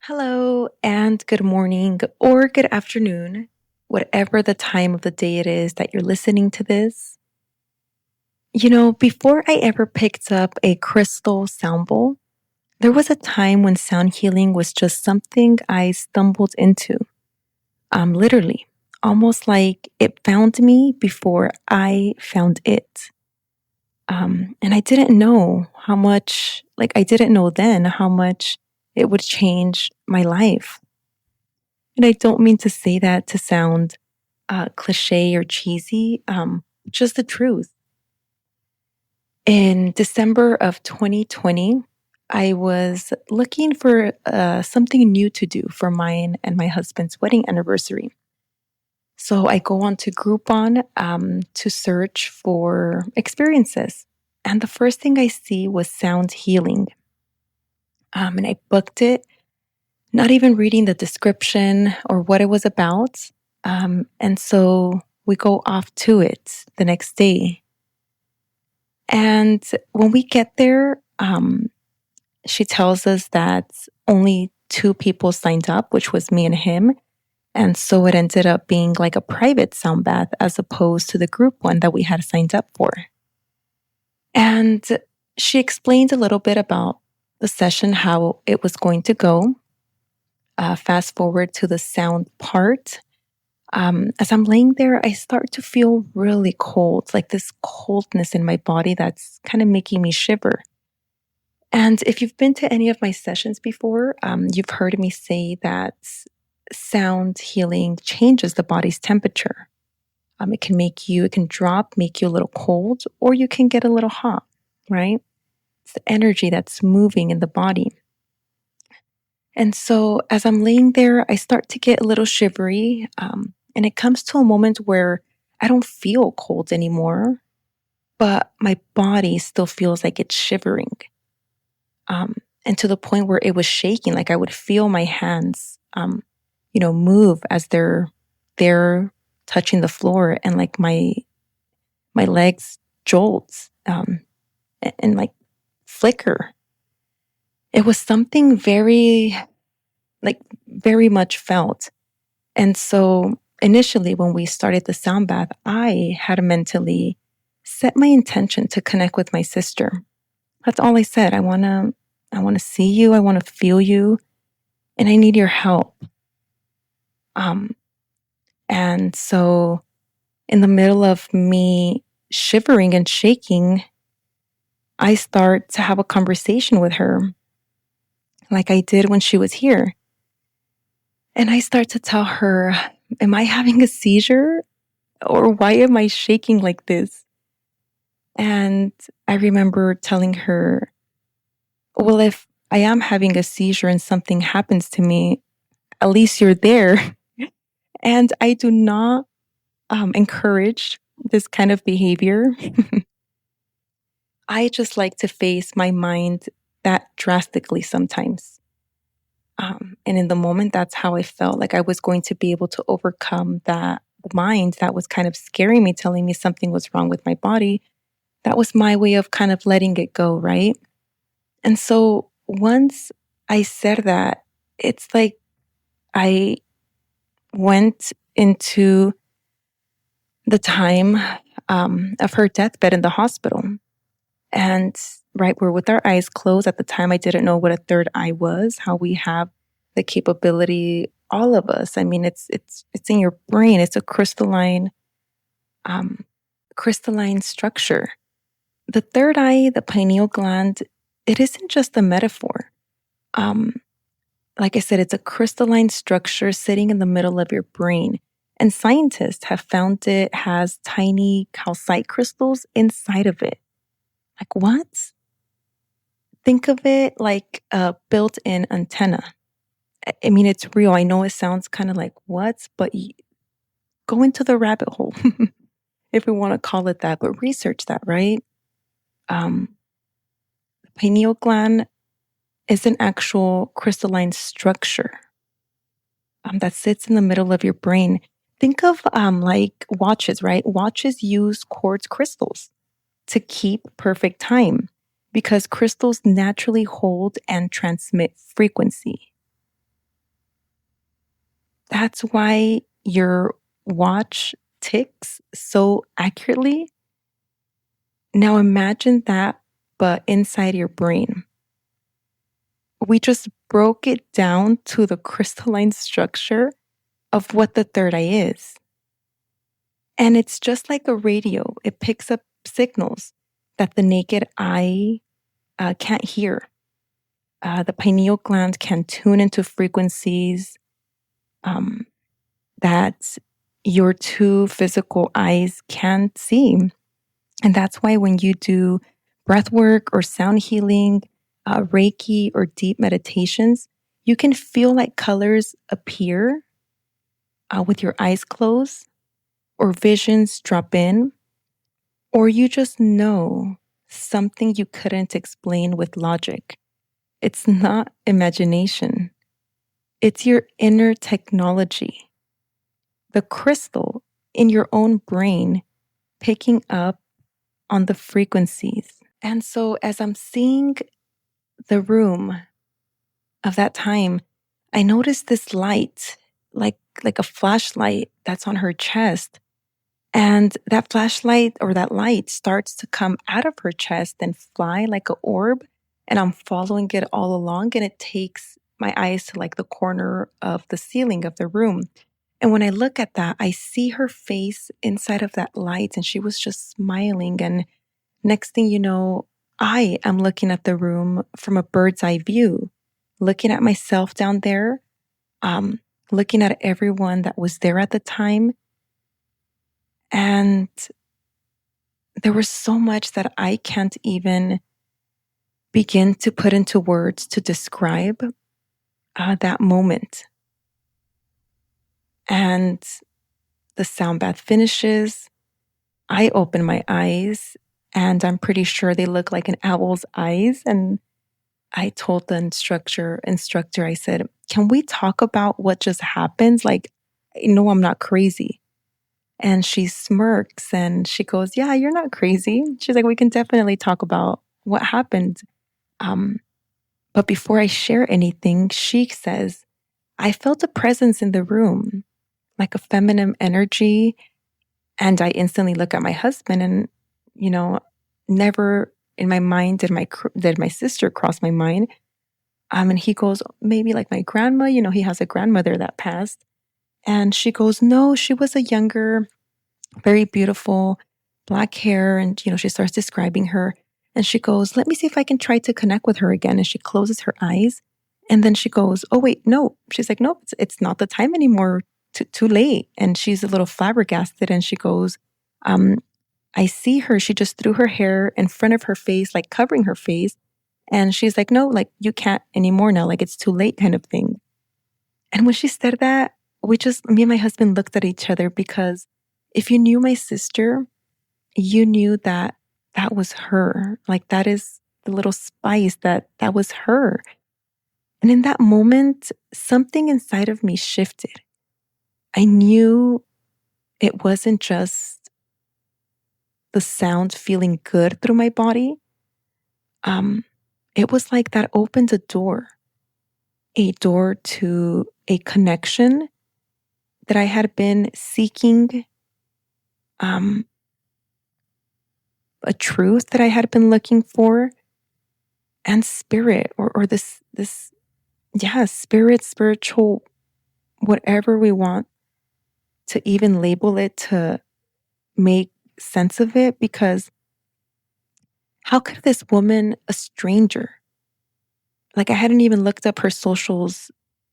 Hello and good morning or good afternoon, whatever the time of the day it is that you're listening to this. Before I ever picked up a crystal sound bowl, there was a time when sound healing was just something I stumbled into. Literally, almost like it found me before I found it. And I didn't know I didn't know then how much it would change my life. And I don't mean to say that to sound cliche or cheesy, just the truth. In December of 2020, I was looking for something new to do for mine and my husband's wedding anniversary. So I go on to Groupon to search for experiences. And the first thing I see was sound healing. And I booked it, not even reading the description or what it was about. And so we go off to it the next day. And when we get there, she tells us that only two people signed up, which was me and him. And so it ended up being like a private sound bath as opposed to the group one that we had signed up for. And she explained a little bit about the session, how it was going to go. Fast forward to the sound part. As I'm laying there, I start to feel really cold, like this coldness in my body that's kind of making me shiver. And if you've been to any of my sessions before, you've heard me say that sound healing changes the body's temperature. It can make you a little cold, or you can get a little hot, right? It's the energy that's moving in the body. And so as I'm laying there, I start to get a little shivery. And it comes to a moment where I don't feel cold anymore, but my body still feels like it's shivering. And to the point where it was shaking, like I would feel my hands, move as they're touching the floor, and like my legs jolt, and like flicker. It was something very much felt. And so initially, when we started the sound bath, I had mentally set my intention to connect with my sister. That's all I said. I want to see you. I want to feel you, and I need your help. And so in the middle of me shivering and shaking, I start to have a conversation with her like I did when she was here. And I start to tell her, am I having a seizure? Or why am I shaking like this? And I remember telling her, well, if I am having a seizure and something happens to me, at least you're there. And I do not encourage this kind of behavior. I just like to face my mind that drastically sometimes. And in the moment, that's how I felt like I was going to be able to overcome that mind that was kind of scaring me, telling me something was wrong with my body. That was my way of kind of letting it go, right? And so once I said that, it's like I went into the time of her deathbed in the hospital. And right, we're with our eyes closed. At the time, I didn't know what a third eye was, how we have the capability, all of us. I mean, it's in your brain. It's a crystalline structure. The third eye, the pineal gland, it isn't just a metaphor. Like I said, it's a crystalline structure sitting in the middle of your brain. And scientists have found it has tiny calcite crystals inside of it. Like what? Think of it like a built-in antenna. I mean, it's real. I know it sounds kind of like what, but go into the rabbit hole, if we want to call it that, but research that, right? The pineal gland is an actual crystalline structure that sits in the middle of your brain. Think of like watches, right? Watches use quartz crystals to keep perfect time because crystals naturally hold and transmit frequency. That's why your watch ticks so accurately. Now imagine that, but inside your brain. We just broke it down to the crystalline structure of what the third eye is. And it's just like a radio, it picks up signals that the naked eye can't hear. The pineal gland can tune into frequencies um, that your two physical eyes can't see. And that's why when you do breath work or sound healing, Reiki, or deep meditations, you can feel like colors appear with your eyes closed, or visions drop in, or you just know something you couldn't explain with logic. It's not imagination, it's your inner technology, the crystal in your own brain picking up on the frequencies. And so, as I'm seeing the room of that time, I noticed this light, like a flashlight that's on her chest. And that flashlight or that light starts to come out of her chest and fly like an orb. And I'm following it all along, and it takes my eyes to like the corner of the ceiling of the room. And when I look at that, I see her face inside of that light, and she was just smiling. And next thing you know, I am looking at the room from a bird's eye view, looking at myself down there, um, looking at everyone that was there at the time. And there was so much that I can't even begin to put into words to describe that moment. And the sound bath finishes. I open my eyes, and I'm pretty sure they look like an owl's eyes. And I told the instructor, I said, can we talk about what just happened? Like, no, I'm not crazy. And she smirks and she goes, yeah, you're not crazy. She's like, we can definitely talk about what happened. Um, but before I share anything, she says, I felt a presence in the room, like a feminine energy. And I instantly look at my husband, and, never in my mind did my sister cross my mind. And he goes, maybe like my grandma, he has a grandmother that passed. And she goes, no, she was a younger, very beautiful, black hair. And, she starts describing her. And she goes, let me see if I can try to connect with her again. And she closes her eyes. And then she goes, oh, wait, no. She's like, no, it's not the time anymore. Too late. And she's a little flabbergasted. And she goes, I see her. She just threw her hair in front of her face, like covering her face. And she's like, no, like you can't anymore now. Like it's too late kind of thing. And when she said that, me and my husband looked at each other, because if you knew my sister, you knew that that was her. Like that is the little spice that was her. And in that moment, something inside of me shifted. I knew it wasn't just the sound feeling good through my body. It was like that opened a door to a connection that I had been seeking, a truth that I had been looking for, and spirit, or this, spirit, spiritual, whatever we want to even label it to make sense of it. Because how could this woman, a stranger, like I hadn't even looked up her socials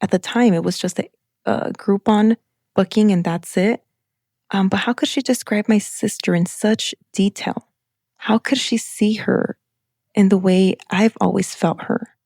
at the time. It was just a Groupon booking, and that's it. But how could she describe my sister in such detail? How could she see her in the way I've always felt her?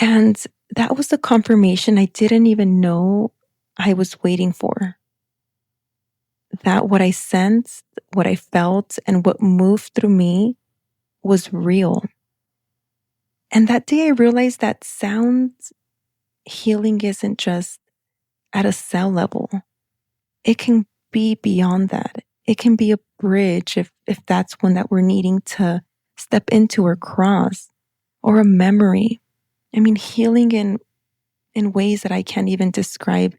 And that was the confirmation I didn't even know I was waiting for. That what I sensed, what I felt, and what moved through me was real. And that day I realized that sound healing isn't just at a cell level. It can be beyond that. It can be a bridge if that's one that we're needing to step into or cross, or a memory. I mean, healing in in ways that I can't even describe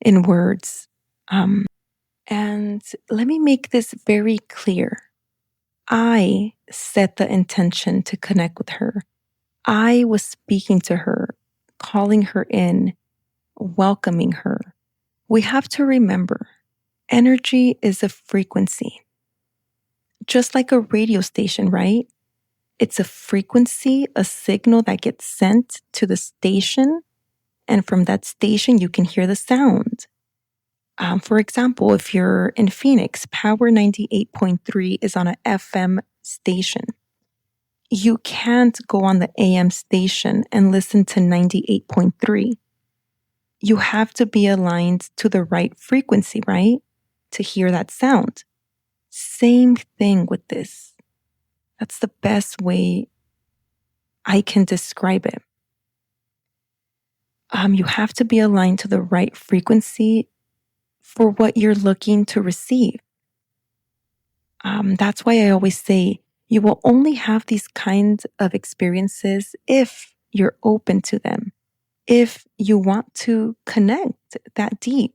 in words. And let me make this very clear. I set the intention to connect with her. I was speaking to her, calling her in, welcoming her. We have to remember energy is a frequency, just like a radio station, right? It's a frequency, a signal that gets sent to the station. And from that station, you can hear the sound. For example, if you're in Phoenix, Power 98.3 is on an FM station. You can't go on the AM station and listen to 98.3. You have to be aligned to the right frequency, right? To hear that sound. Same thing with this. That's the best way I can describe it. You have to be aligned to the right frequency for what you're looking to receive. That's why I always say you will only have these kinds of experiences if you're open to them, if you want to connect that deep.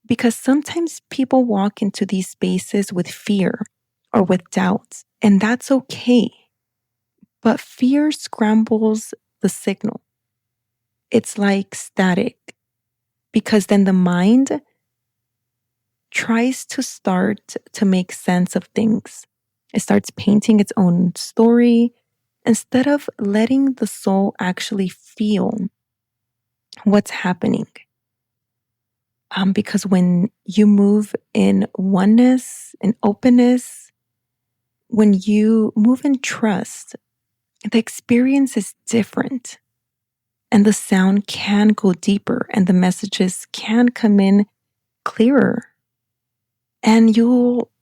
Because sometimes people walk into these spaces with fear or with doubts, and that's okay. But fear scrambles the signal. It's like static, because then the mind tries to start to make sense of things. It starts painting its own story instead of letting the soul actually feel what's happening. Because when you move in oneness and openness, when you move in trust, the experience is different. And the sound can go deeper and the messages can come in clearer. And you'll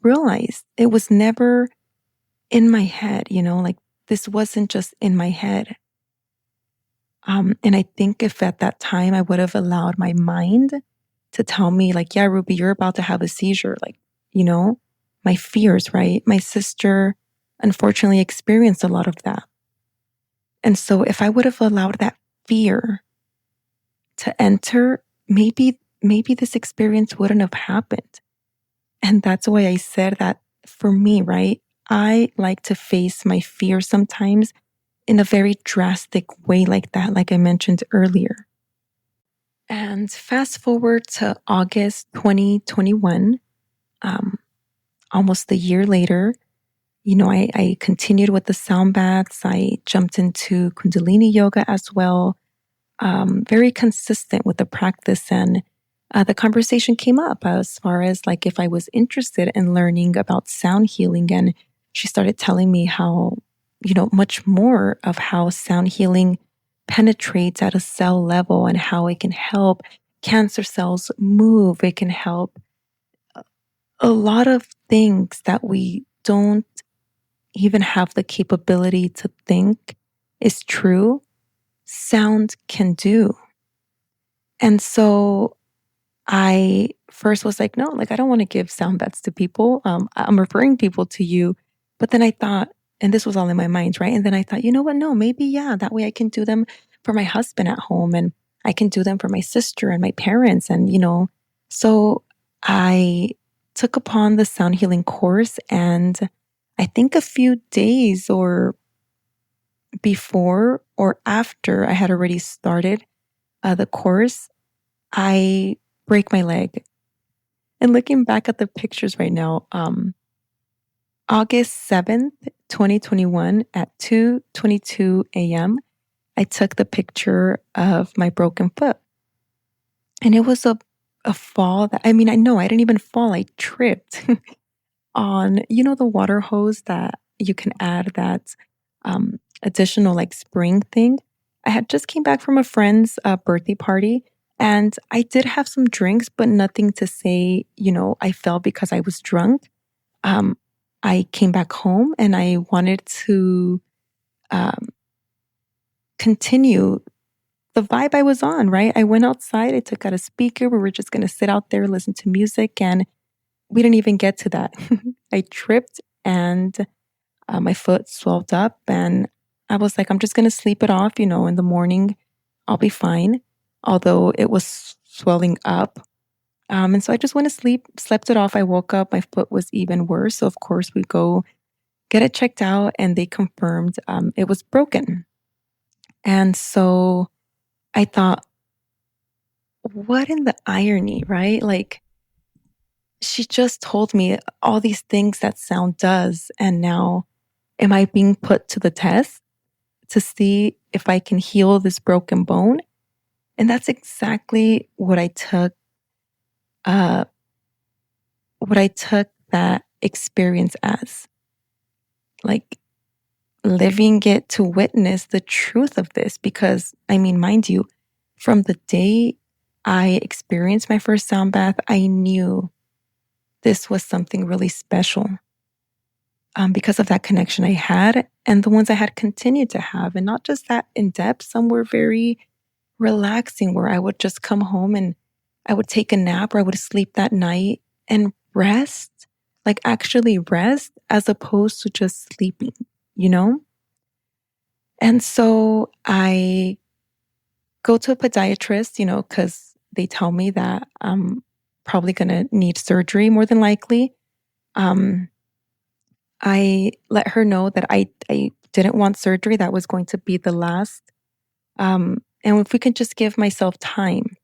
realize it was never in my head, like this wasn't just in my head. And I think if at that time I would have allowed my mind to tell me like, yeah, Ruby, you're about to have a seizure. Like, my fears, right? My sister unfortunately experienced a lot of that. And so if I would have allowed that fear to enter, maybe this experience wouldn't have happened. And that's why I said that for me, right? I like to face my fear sometimes in a very drastic way like that, like I mentioned earlier. And fast forward to August 2021, almost a year later, I continued with the sound baths. I jumped into Kundalini yoga as well, very consistent with the practice. And the conversation came up as far as like if I was interested in learning about sound healing. And she started telling me how, much more of how sound healing penetrates at a cell level and how it can help cancer cells move. It can help a lot of things that we don't even have the capability to think is true. Sound can do. And so I first was like, no, like I don't want to give sound baths to people. I'm referring people to you. But then I thought, and this was all in my mind, right? And then I thought, you know what? No, maybe, yeah, that way I can do them for my husband at home and I can do them for my sister and my parents. And, so I took upon the sound healing course. And I think a few days or before or after I had already started the course, I break my leg. And looking back at the pictures right now, August 7th, 2021 at 2:22 a.m., I took the picture of my broken foot. And it was a fall that, I know I didn't even fall. I tripped on, the water hose that you can add that additional like spring thing. I had just came back from a friend's birthday party and I did have some drinks, but nothing to say, I fell because I was drunk. I came back home and I wanted to continue the vibe I was on, right? I went outside, I took out a speaker. We were just going to sit out there, listen to music. And we didn't even get to that. I tripped and my foot swelled up and I was like, I'm just going to sleep it off, in the morning I'll be fine. Although it was swelling up. And so I just went to sleep, slept it off. I woke up, my foot was even worse. So, of course, we go get it checked out, and they confirmed it was broken. And so I thought, what in the irony, right? Like, she just told me all these things that sound does. And now, am I being put to the test to see if I can heal this broken bone? And that's exactly what I took. What I took that experience as, like living it to witness the truth of this. Because, I mean, mind you, from the day I experienced my first sound bath, I knew this was something really special because of that connection I had and the ones I had continued to have. And not just that in depth, some were very relaxing, where I would just come home and I would take a nap, or I would sleep that night and rest, like actually rest, as opposed to just sleeping, you know? And so I go to a podiatrist, because they tell me that I'm probably going to need surgery more than likely. I let her know that I didn't want surgery. That was going to be the last. And if we could just give myself time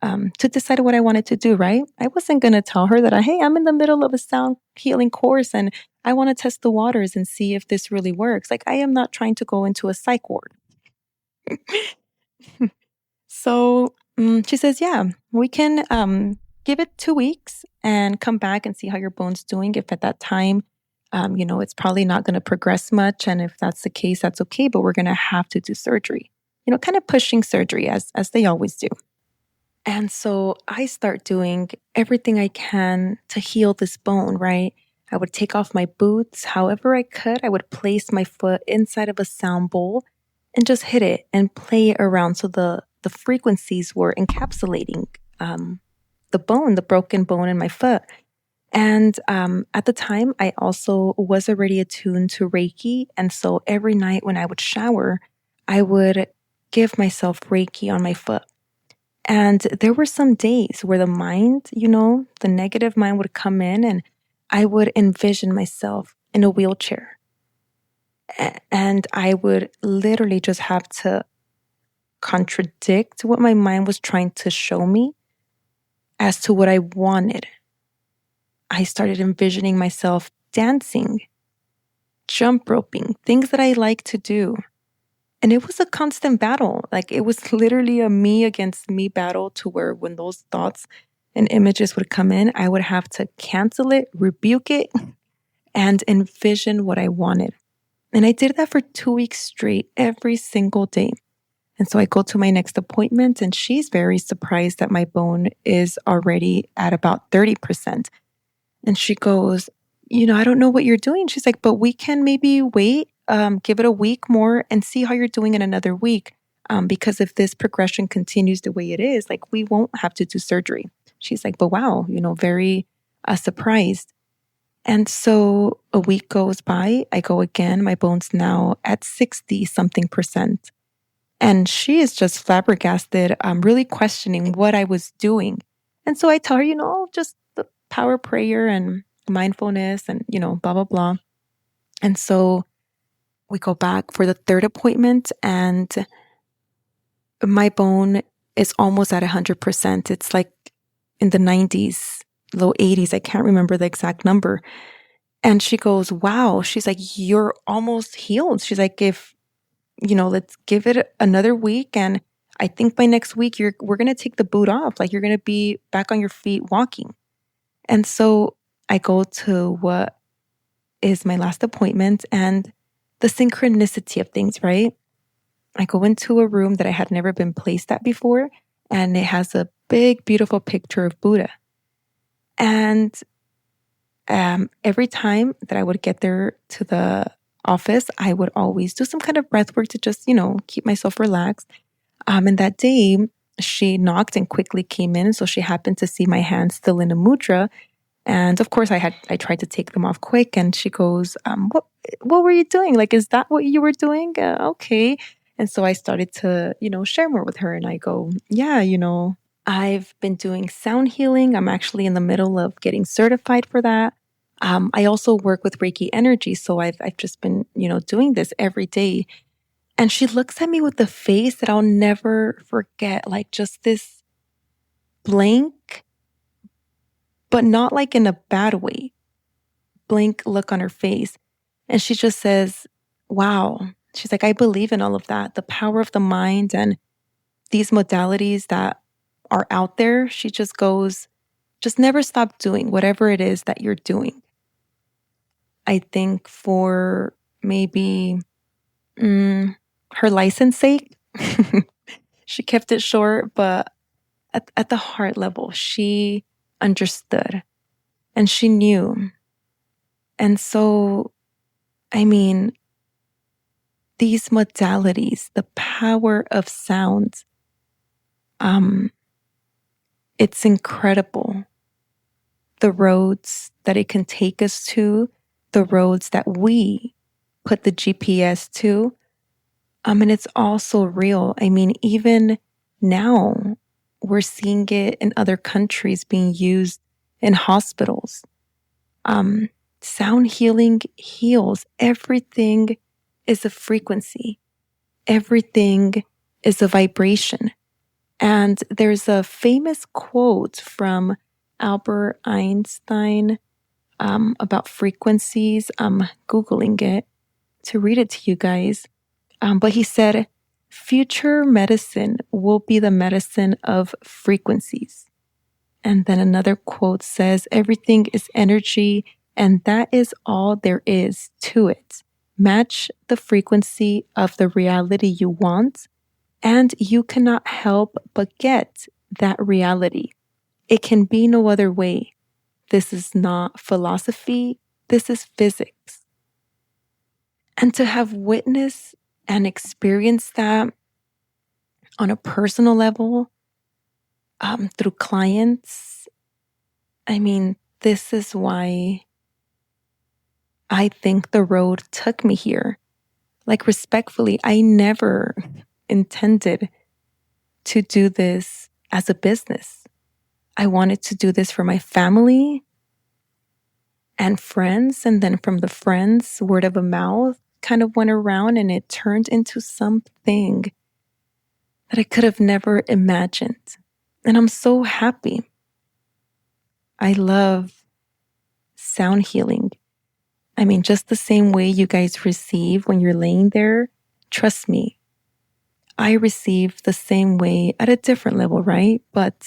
to decide what I wanted to do, right? I wasn't going to tell her that, hey, I'm in the middle of a sound healing course and I want to test the waters and see if this really works. Like, I am not trying to go into a psych ward. So she says, yeah, we can give it 2 weeks and come back and see how your bone's doing. If at that time, it's probably not going to progress much. And if that's the case, that's okay. But we're going to have to do surgery, kind of pushing surgery as they always do. And so I start doing everything I can to heal this bone, right? I would take off my boots however I could. I would place my foot inside of a sound bowl and just hit it and play it around. So the frequencies were encapsulating the bone, the broken bone in my foot. And at the time, I also was already attuned to Reiki. And so every night when I would shower, I would give myself Reiki on my foot. And there were some days where the mind, the negative mind would come in and I would envision myself in a wheelchair. And I would literally just have to contradict what my mind was trying to show me as to what I wanted. I started envisioning myself dancing, jump roping, things that I like to do. And it was a constant battle. Like, it was literally a me against me battle, to where when those thoughts and images would come in, I would have to cancel it, rebuke it, and envision what I wanted. And I did that for 2 weeks straight, every single day. And so I go to my next appointment, and she's very surprised that my bone is already at about 30%. And she goes, I don't know what you're doing. She's like, but we can maybe wait, give it a week more and see how you're doing in another week. Because if this progression continues the way it is, like, we won't have to do surgery. She's like, but wow, very surprised. And so a week goes by, I go again, my bone's now at 60 something percent. And she is just flabbergasted, really questioning what I was doing. And so I tell her, just the power prayer and mindfulness and, blah, blah, blah. And so we go back for the third appointment, and my bone is almost at 100%. It's like in the 90s, low 80s. I can't remember the exact number. And she goes, wow. She's like, you're almost healed. She's like, if, let's give it another week. And I think by next week, we're going to take the boot off. Like, you're going to be back on your feet walking. And so I go to what is my last appointment, and the synchronicity of things, right? I go into a room that I had never been placed at before, and it has a big, beautiful picture of Buddha. And every time that I would get there to the office, I would always do some kind of breath work to just, keep myself relaxed. And that day, she knocked and quickly came in. So she happened to see my hands still in a mudra. And of course, I tried to take them off quick. And she goes, what were you doing? Like, is that what you were doing? Okay. And so I started to, share more with her. And I go, yeah, I've been doing sound healing. I'm actually in the middle of getting certified for that. I also work with Reiki energy. So I've just been, doing this every day. And she looks at me with a face that I'll never forget, like just this blank, but not like in a bad way, blank look on her face. And she just says, wow. She's like, I believe in all of that, the power of the mind and these modalities that are out there. She just goes, just never stop doing whatever it is that you're doing. I think for maybe her license sake, she kept it short, but at the heart level, she understood and she knew. And so, I mean, these modalities, the power of sound, it's incredible. The roads that it can take us to, the roads that we put the GPS to. And it's also real. I mean, even now, we're seeing it in other countries being used in hospitals. Sound healing heals. Everything is a frequency. Everything is a vibration. And there's a famous quote from Albert Einstein about frequencies. I'm Googling it to read it to you guys. But he said, future medicine will be the medicine of frequencies. And then another quote says, everything is energy, and that is all there is to it. Match the frequency of the reality you want, and you cannot help but get that reality. It can be no other way. This is not philosophy. This is physics. And to have witnessed and experienced that on a personal level, through clients, I mean, this is why I think the road took me here. Like, respectfully, I never intended to do this as a business. I wanted to do this for my family and friends. And then from the friends, word of a mouth kind of went around and it turned into something that I could have never imagined. And I'm so happy. I love sound healing. I mean, just the same way you guys receive when you're laying there, trust me, I receive the same way at a different level, right? But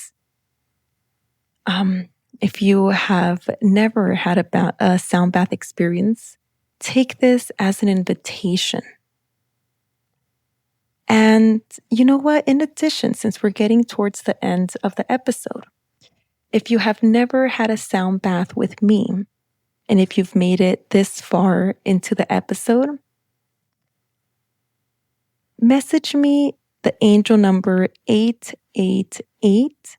if you have never had a sound bath experience, take this as an invitation. And you know what? In addition, since we're getting towards the end of the episode, if you have never had a sound bath with me, and if you've made it this far into the episode, message me the angel number 888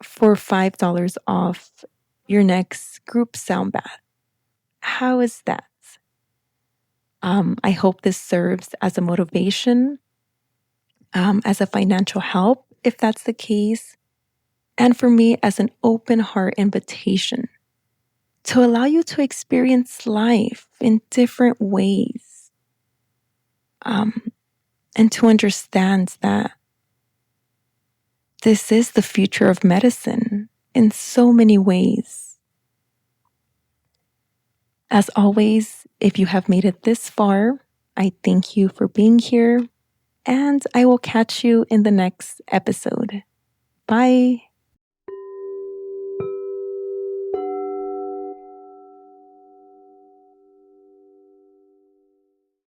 for $5 off your next group sound bath. How is that? I hope this serves as a motivation, as a financial help, if that's the case, and for me as an open heart invitation to allow you to experience life in different ways, and to understand that this is the future of medicine in so many ways. As always, if you have made it this far, I thank you for being here, and I will catch you in the next episode. Bye.